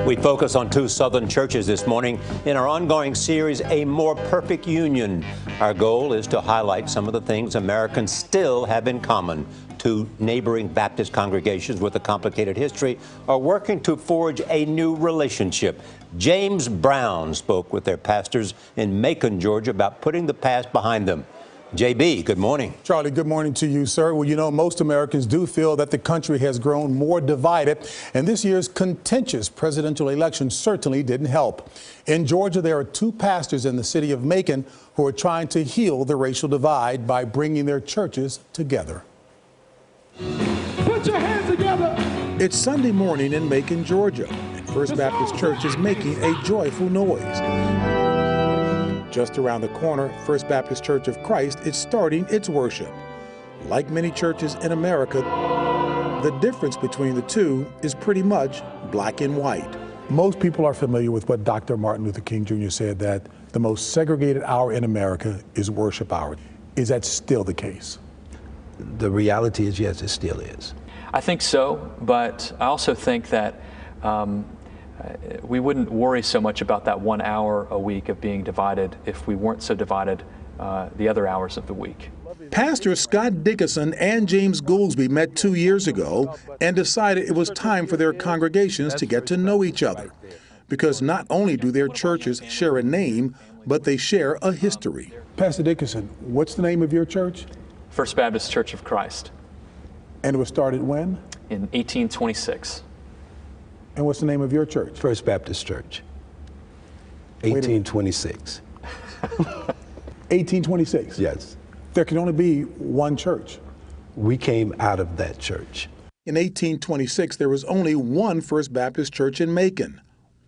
We focus on two Southern churches this morning in our ongoing series, A More Perfect Union. Our goal is to highlight some of the things Americans still have in common. Two neighboring Baptist congregations with a complicated history are working to forge a new relationship. James Brown spoke with their pastors in Macon, Georgia, about putting the past behind them. JB, good morning. Charlie, good morning to you, sir. Well, you know, most Americans do feel that the country has grown more divided, and this year's contentious presidential election certainly didn't help. In Georgia, there are two pastors in the city of Macon who are trying to heal the racial divide by bringing their churches together. Put your hands together. It's Sunday morning in Macon, Georgia, and First Baptist Church is making a joyful noise. Just around the corner, First Baptist Church of Christ is starting its worship. Like many churches in America, the difference between the two is pretty much black and white. Most people are familiar with what Dr. Martin Luther King Jr. said, that the most segregated hour in America is worship hour. Is that still the case? The reality is, yes, it still is. I think so, but I also think that we wouldn't worry so much about that 1 hour a week of being divided if we weren't so divided the other hours of the week. Pastor Scott Dickinson and James Goolsby met 2 years ago and decided it was time for their congregations to get to know each other. Because not only do their churches share a name, but they share a history. Pastor Dickinson, what's the name of your church? First Baptist Church of Christ. And it was started when? In 1826. And what's the name of your church? First Baptist Church, 1826. 1826? Yes. There can only be one church. We came out of that church. In 1826, there was only one First Baptist Church in Macon.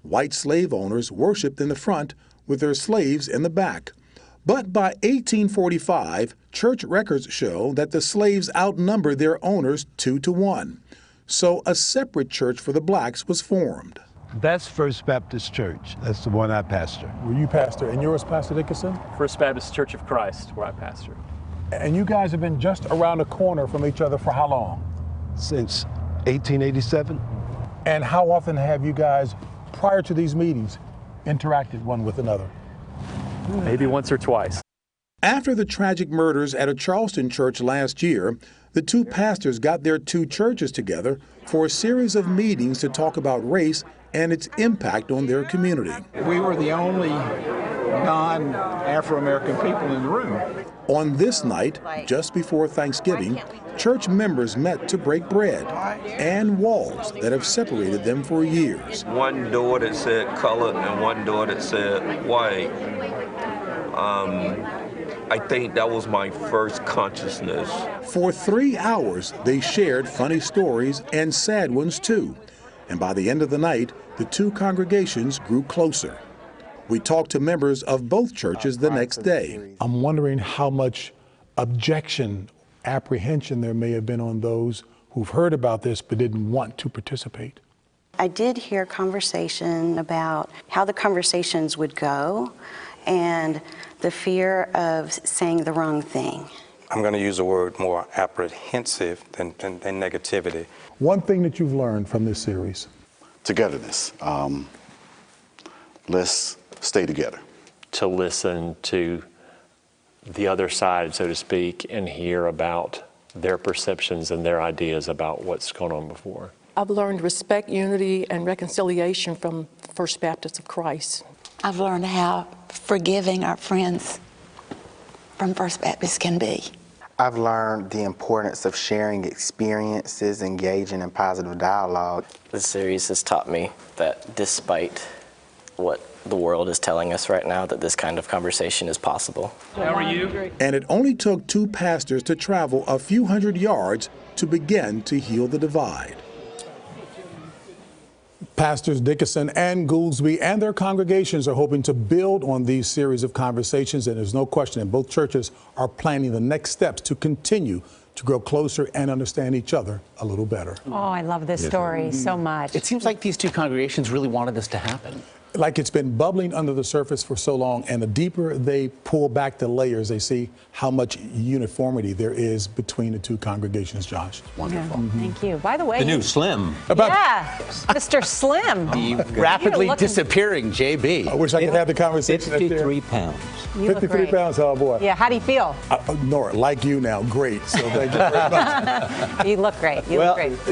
White slave owners worshiped in the front with their slaves in the back. But by 1845, church records show that the slaves outnumbered their owners 2-to-1. So a separate church for the blacks was formed. That's First Baptist Church. That's the one I pastor. Were you pastor? And yours, Pastor Dickinson? First Baptist Church of Christ, where I pastor. And you guys have been just around the corner from each other for how long? Since 1887. And how often have you guys, prior to these meetings, interacted one with another? Maybe once or twice. After the tragic murders at a Charleston church last year, the two pastors got their two churches together for a series of meetings to talk about race and its impact on their community. We were the only non-Afro-American people in the room. On this night, just before Thanksgiving, church members met to break bread and walls that have separated them for years. One door that said colored and one door that said white. I think that was my first consciousness. For 3 hours, they shared funny stories and sad ones too. And by the end of the night, the two congregations grew closer. We talked to members of both churches the next day. I'm wondering how much objection, apprehension there may have been on those who've heard about this but didn't want to participate. I did hear conversation about how the conversations would go and the fear of saying the wrong thing. I'm going to use a word more apprehensive than negativity. One thing that you've learned from this series? Togetherness. Let's stay together. To listen to the other side, so to speak, and hear about their perceptions and their ideas about what's gone on before. I've learned respect, unity, and reconciliation from First Baptist of Christ. I've learned how forgiving our friends from First Baptist can be. I've learned the importance of sharing experiences, engaging in positive dialogue. This series has taught me that despite what the world is telling us right now, that this kind of conversation is possible. How are you? And it only took two pastors to travel a few hundred yards to begin to heal the divide. Pastors Dickinson and Goolsby and their congregations are hoping to build on these series of conversations, and there's no question that both churches are planning the next steps to continue to grow closer and understand each other a little better. Oh, I love this story so much. It seems like these two congregations really wanted this to happen. like it's been bubbling under the surface for so long, and the deeper they pull back the layers, they see how much uniformity there is between the two congregations, Josh. Wonderful. Thank you. By the way, The new Slim. yeah, Mr. Slim. The rapidly looking- disappearing JB. I wish I could have the conversation. 53 pounds. You look 53 great. pounds, oh boy. Yeah, how do you feel? Nora, like you now, great. So thank you very much. You look great. You Well, look great.